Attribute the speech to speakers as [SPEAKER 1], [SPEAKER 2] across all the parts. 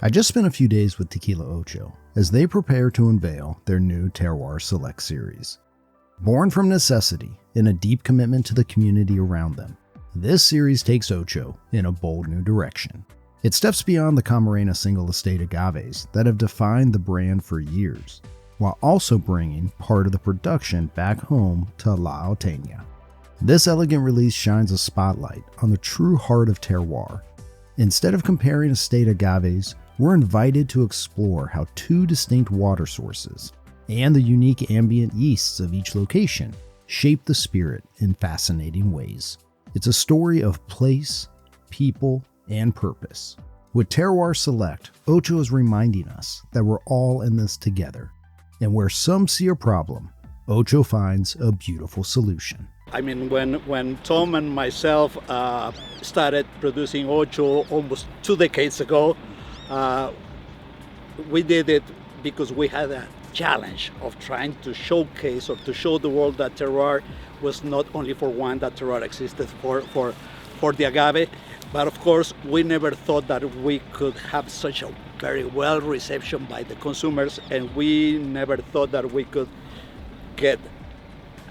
[SPEAKER 1] I just spent a few days with Tequila Ocho as they prepare to unveil their new Terroir Select series. Born from necessity and a deep commitment to the community around them, this series takes Ocho in a bold new direction. It steps beyond the Camarena single estate agaves that have defined the brand for years, while also bringing part of the production back home to La Oteña. This elegant release shines a spotlight on the true heart of terroir. Instead of comparing estate agaves, we're invited to explore how two distinct water sources and the unique ambient yeasts of each location shape the spirit in fascinating ways. It's a story of place, people, and purpose. With Terroir Select, Ocho is reminding us that we're all in this together, and where some see a problem, Ocho finds a beautiful solution.
[SPEAKER 2] I mean, when Tom and myself started producing Ocho almost 2 decades ago, we did it because we had a challenge of trying to showcase or to show the world that terroir was not only for wine, that terroir existed for the agave. But of course, we never thought that we could have such a very well reception by the consumers, and we never thought that we could get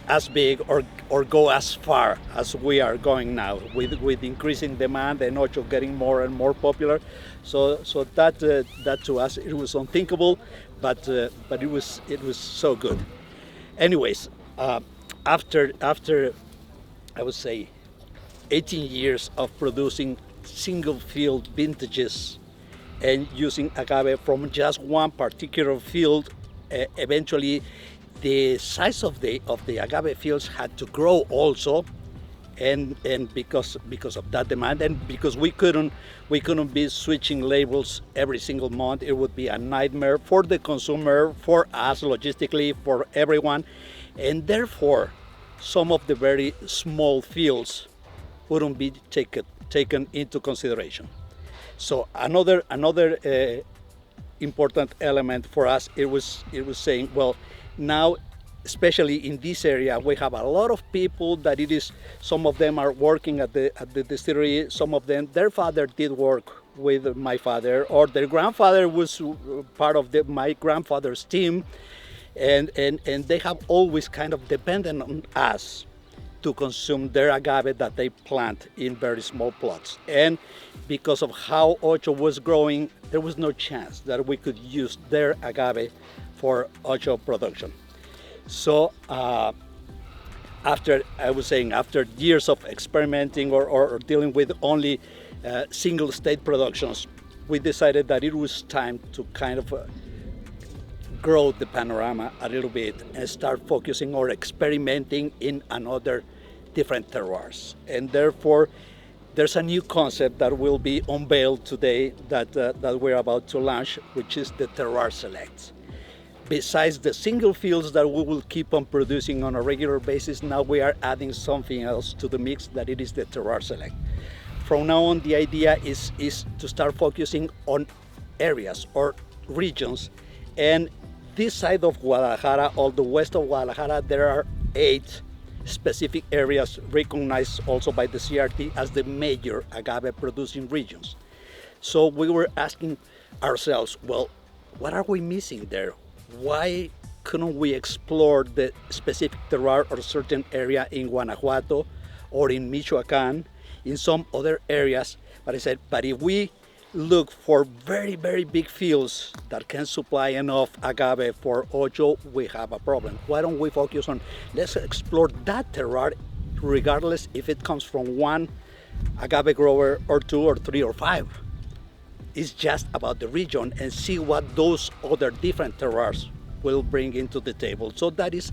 [SPEAKER 2] as big or go as far as we are going now with increasing demand and Ocho getting more and more popular. So that to us it was unthinkable, but it was so good. Anyways, after I would say 18 years of producing single field vintages and using agave from just one particular field, eventually the size of the agave fields had to grow also, and because of that demand, and because we couldn't be switching labels every single month. It would be a nightmare for the consumer, for us logistically, for everyone, and therefore some of the very small fields wouldn't be taken into consideration. So another important element for us, it was saying, well, now, especially in this area, we have a lot of people that some of them are working at the distillery, some of them, their father did work with my father, or their grandfather was part of my grandfather's team, and they have always kind of depended on us to consume their agave that they plant in very small plots. And because of how Ocho was growing, there was no chance that we could use their agave for Ocho production. So after years of experimenting or dealing with only single state productions, we decided that it was time to kind of grow the panorama a little bit and start focusing or experimenting in another different terroirs. And therefore, there's a new concept that will be unveiled today that we're about to launch, which is the Terroir Select. Besides the single fields that we will keep on producing on a regular basis, now we are adding something else to the mix, that it is the Terroir Select. From now on, the idea is to start focusing on areas or regions. And this side of Guadalajara, or the west of Guadalajara, there are 8 specific areas recognized also by the CRT as the major agave producing regions. So we were asking ourselves, well, what are we missing there? Why couldn't we explore the specific terroir or certain area in Guanajuato or in Michoacan, in some other areas? But I said, but if we look for very, very big fields that can supply enough agave for Ocho, we have a problem. Why don't we focus on, let's explore that terroir, regardless if it comes from one agave grower or 2 or 3 or 5. It's just about the region, and see what those other different terroirs will bring into the table. So that is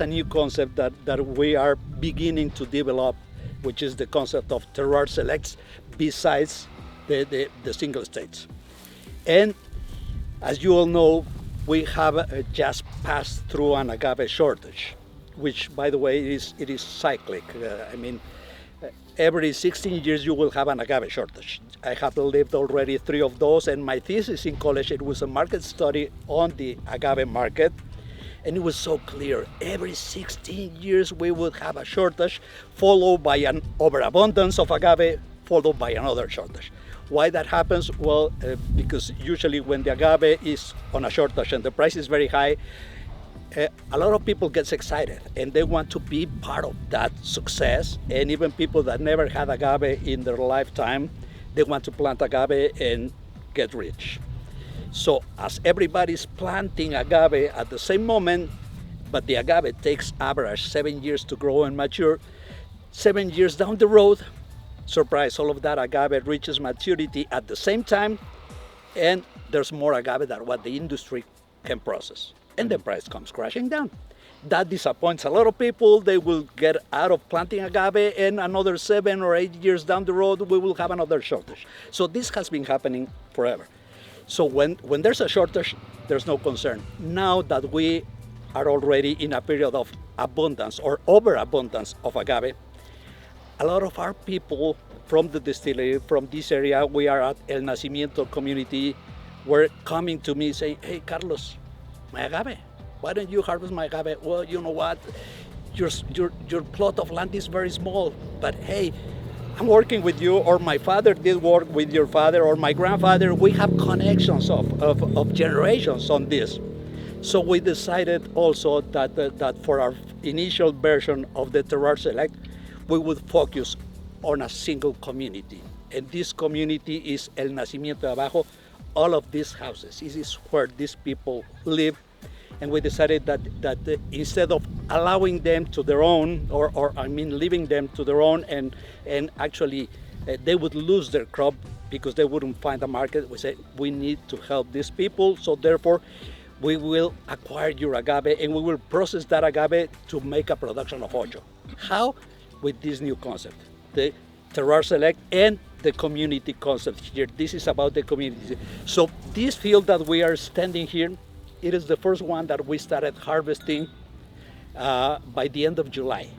[SPEAKER 2] a new concept that we are beginning to develop, which is the concept of Terroir Selects besides the single states. And as you all know, we have just passed through an agave shortage, which, by the way, it is cyclic. Every 16 years you will have an agave shortage. I have lived already 3 of those, and my thesis in college, it was a market study on the agave market, and it was so clear. Every 16 years we would have a shortage, followed by an overabundance of agave, followed by another shortage. Why that happens? Well, because usually when the agave is on a shortage and the price is very high, a lot of people gets excited and they want to be part of that success. And even people that never had agave in their lifetime, they want to plant agave and get rich. So as everybody's planting agave at the same moment, but the agave takes average 7 years to grow and mature, 7 years down the road, surprise, all of that agave reaches maturity at the same time, and there's more agave than what the industry can process. And the price comes crashing down. That disappoints a lot of people. They will get out of planting agave, and another 7 or 8 years down the road, we will have another shortage. So this has been happening forever. So when there's a shortage, there's no concern. Now that we are already in a period of abundance or overabundance of agave, a lot of our people from the distillery, from this area, we are at El Nacimiento community, were coming to me saying, hey, Carlos, my agave, why don't you harvest my agave? Well, you know what, your plot of land is very small, but hey, I'm working with you, or my father did work with your father, or my grandfather. We have connections of generations on this. So we decided also that for our initial version of the Terroir Select, we would focus on a single community. And this community is El Nacimiento Abajo. All of these houses, this is where these people live. And we decided that instead of allowing them to their own, or leaving them to their own, and actually they would lose their crop because they wouldn't find a market, we said we need to help these people. So therefore, we will acquire your agave and we will process that agave to make a production of Ocho. How? With this new concept, the Terroir Select and the community concept here. This is about the community. So this field that we are standing here, it is the first one that we started harvesting by the end of July.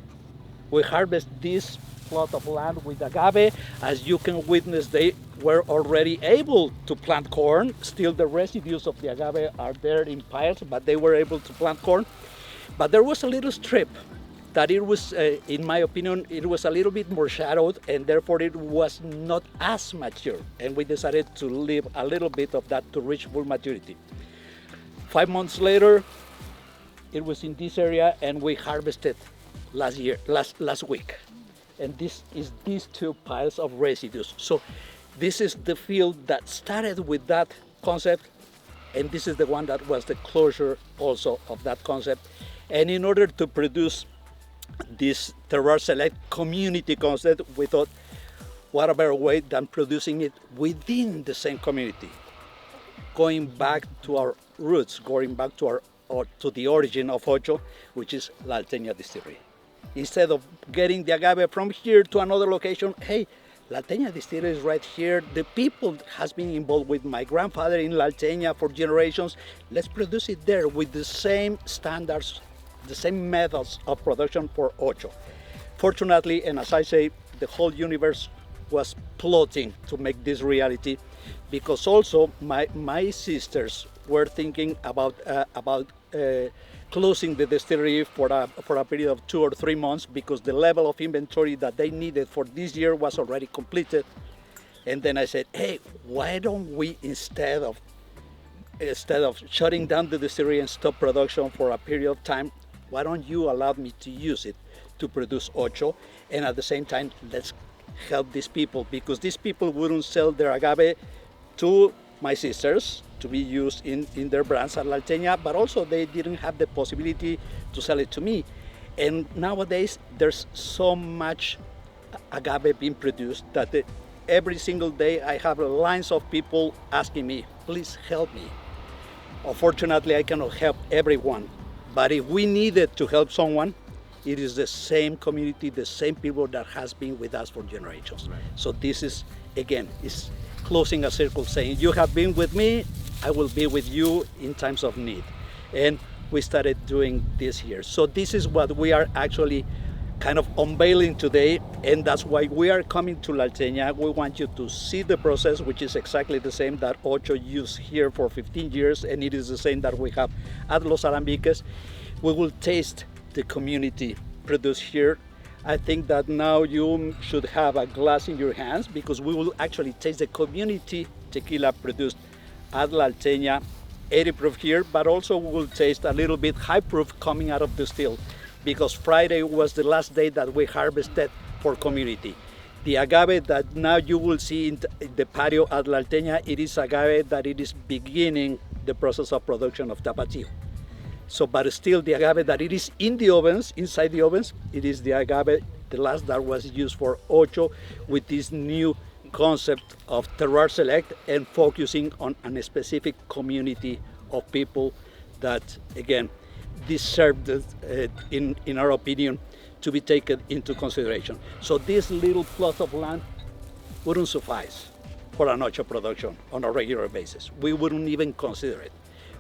[SPEAKER 2] We harvest this plot of land with agave. As you can witness, they were already able to plant corn. Still the residues of the agave are there in piles, but they were able to plant corn. But there was a little strip that it was, in my opinion, it was a little bit more shadowed, and therefore it was not as mature. And we decided to leave a little bit of that to reach full maturity. 5 months later, it was in this area, and we harvested last week. And this is these 2 piles of residues. So this is the field that started with that concept, and this is the one that was the closure also of that concept. And in order to produce this Terroir Select community concept, we thought, what a better way than producing it within the same community, going back to our roots, going back to to the origin of Ocho, which is La Alteña Distillery. Instead of getting the agave from here to another location, hey, La Alteña Distillery is right here. The people has been involved with my grandfather in La Alteña for generations. Let's produce it there with the same standards, the same methods of production for Ocho. Fortunately, and as I say, the whole universe was plotting to make this reality, because also my sisters were thinking about closing the distillery for a period of 2 or 3 months, because the level of inventory that they needed for this year was already completed. And then I said, hey, why don't we, instead of shutting down the distillery and stop production for a period of time, why don't you allow me to use it to produce Ocho, and at the same time, let's help these people, because these people wouldn't sell their agave to my sisters to be used in their brands at La Alteña, but also they didn't have the possibility to sell it to me. And nowadays, there's so much agave being produced that every single day I have lines of people asking me, please help me. Unfortunately, I cannot help everyone, but if we needed to help someone, it is the same community, the same people that has been with us for generations. Right. So this is, again, is closing a circle, saying, you have been with me, I will be with you in times of need. And we started doing this here. So this is what we are actually kind of unveiling today, and that's why we are coming to La Alteña. We want you to see the process, which is exactly the same that Ocho used here for 15 years, and it is the same that we have at Los Alambiques. We will taste the community produced here. I think that now you should have a glass in your hands because we will actually taste the community tequila produced at La Alteña, 80 proof here, but also we will taste a little bit high proof coming out of the still because Friday was the last day that we harvested for community. The agave that now you will see in the patio at La Alteña, it is agave that it is beginning the process of production of Tapatio. So, but still the agave that it is in the ovens, inside the ovens, it is the agave, the last that was used for Ocho with this new concept of Terroir Select and focusing on a specific community of people that, again, deserve, in our opinion, to be taken into consideration. So this little plot of land wouldn't suffice for an Ocho production on a regular basis. We wouldn't even consider it.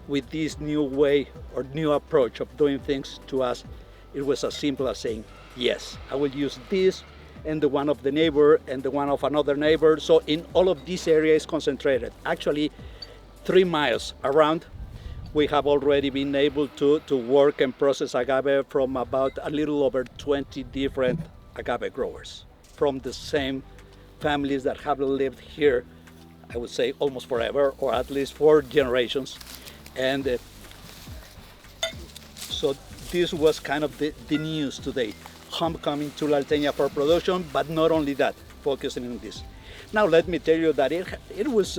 [SPEAKER 2] With this new way or new approach of doing things, to us, it was as simple as saying, yes, I will use this and the one of the neighbor and the one of another neighbor. So in all of these areas concentrated, actually 3 miles around, we have already been able to work and process agave from about a little over 20 different agave growers from the same families that have lived here, I would say almost forever, or at least 4 generations. And so this was kind of the news today. Homecoming to La Alteña for production, but not only that, focusing on this. Now let me tell you that it was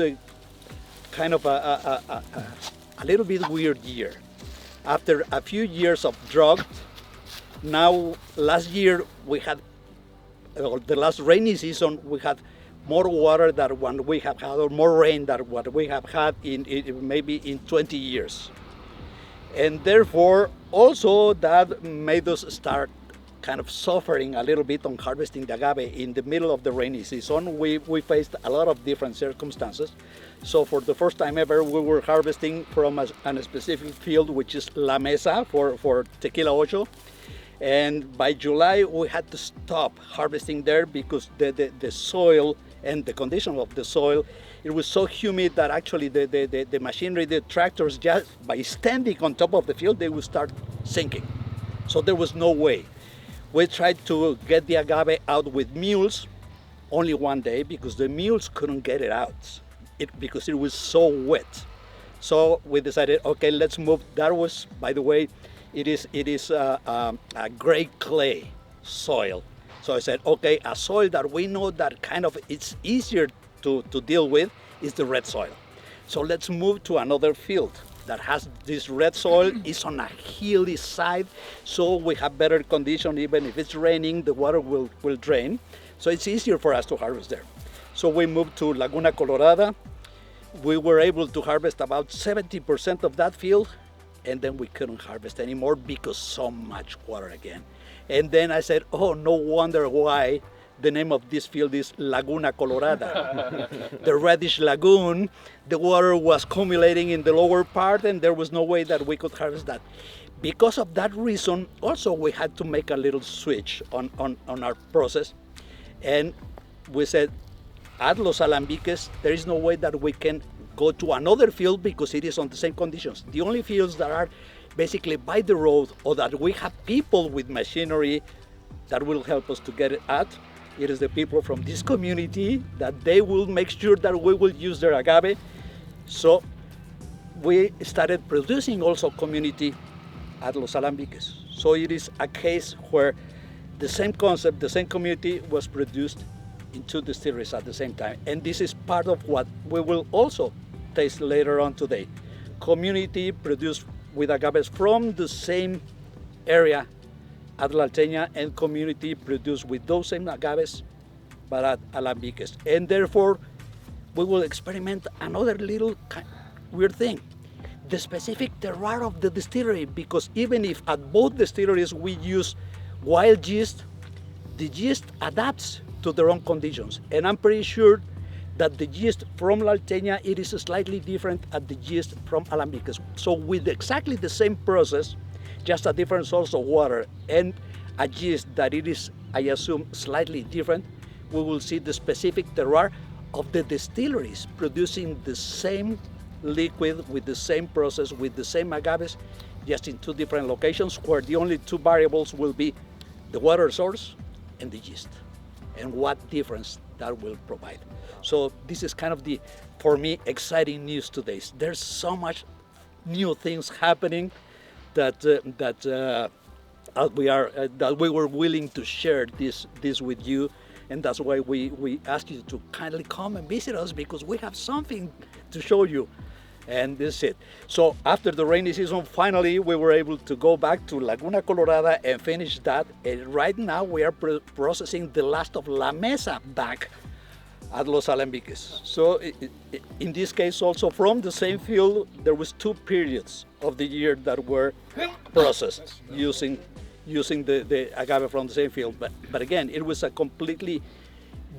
[SPEAKER 2] kind of a little bit weird year. After a few years of drought, now last year we had, the last rainy season, we had more water than what we have had, or more rain than what we have had in maybe in 20 years. And therefore, also that made us start kind of suffering a little bit on harvesting the agave in the middle of the rainy season. We faced a lot of different circumstances. So for the first time ever, we were harvesting from a specific field, which is La Mesa for Tequila Ocho. And by July, we had to stop harvesting there because the soil and the condition of the soil, it was so humid that actually the machinery, the tractors, just by standing on top of the field, they would start sinking. So there was no way. We tried to get the agave out with mules only one day because the mules couldn't get it out because it was so wet. So we decided, okay, let's move. That was, by the way, it is a gray clay soil. So I said, okay, a soil that we know that kind of it's easier to deal with is the red soil. So let's move to another field that has this red soil. It's on a hilly side, so we have better condition. Even if it's raining, the water will drain. So it's easier for us to harvest there. So we moved to Laguna Colorada. We were able to harvest about 70% of that field, and then we couldn't harvest anymore because so much water again. And then I said, oh, no wonder why the name of this field is Laguna Colorada. The reddish lagoon, the water was accumulating in the lower part, and there was no way that we could harvest that. Because of that reason, also we had to make a little switch on our process. And we said, at Los Alambiques, there is no way that we can go to another field because it is on the same conditions. The only fields that are basically by the road or that we have people with machinery that will help us to get it out, it is the people from this community that they will make sure that we will use their agave. So we started producing also community at Los Alambiques. So it is a case where the same concept, the same community was produced in 2 distilleries at the same time. And this is part of what we will also taste later on today. Community produced with agaves from the same area at La Alteña, and community produced with those same agaves, but at Alambiques. And therefore, we will experiment another little weird thing. The specific terroir of the distillery, because even if at both distilleries we use wild yeast, the yeast adapts to their own conditions. And I'm pretty sure that the yeast from La Alteña, it is slightly different at the yeast from Alambiques. So with exactly the same process, just a different source of water and a yeast that it is, I assume, slightly different, we will see the specific terroir of the distilleries producing the same liquid with the same process, with the same agaves, just in 2 different locations, where the only 2 variables will be the water source and the yeast, and what difference that will provide. So this is kind of the, for me, exciting news today. There's so much new things happening that that we were willing to share this with you, and that's why we ask you to kindly come and visit us, because we have something to show you. And this is it. So after the rainy season, finally we were able to go back to Laguna Colorada and finish that. And right now we are processing the last of La Mesa back at Los Alambiques. So in this case also, from the same field, there was 2 periods of the year that were processed using the agave from the same field. But again, it was a completely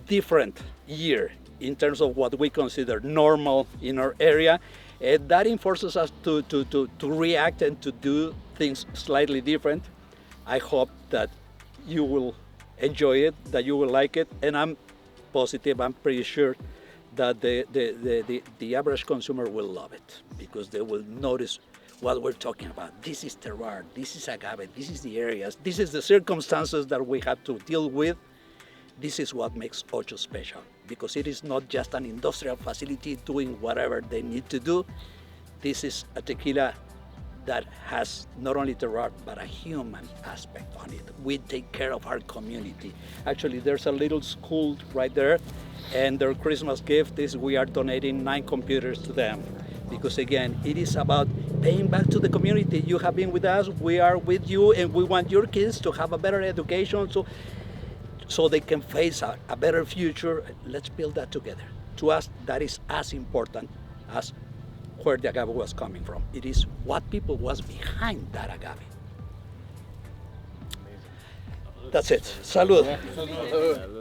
[SPEAKER 2] different year in terms of what we consider normal in our area. And that enforces us to react and to do things slightly different. I hope that you will enjoy it, that you will like it, and I'm positive, I'm pretty sure that the average consumer will love it, because they will notice what we're talking about. This is terroir, this is agave, this is the areas, this is the circumstances that we have to deal with. This is what makes Ocho special, because it is not just an industrial facility doing whatever they need to do. This is a tequila that has not only terroir, but a human aspect on it. We take care of our community. Actually, there's a little school right there, and their Christmas gift is we are donating 9 computers to them. Because again, it is about paying back to the community. You have been with us, we are with you, and we want your kids to have a better education, so they can face a better future. Let's build that together. To us, that is as important as where the agave was coming from. It is what people was behind that agave. Amazing. That's it. Salud.
[SPEAKER 3] Salud.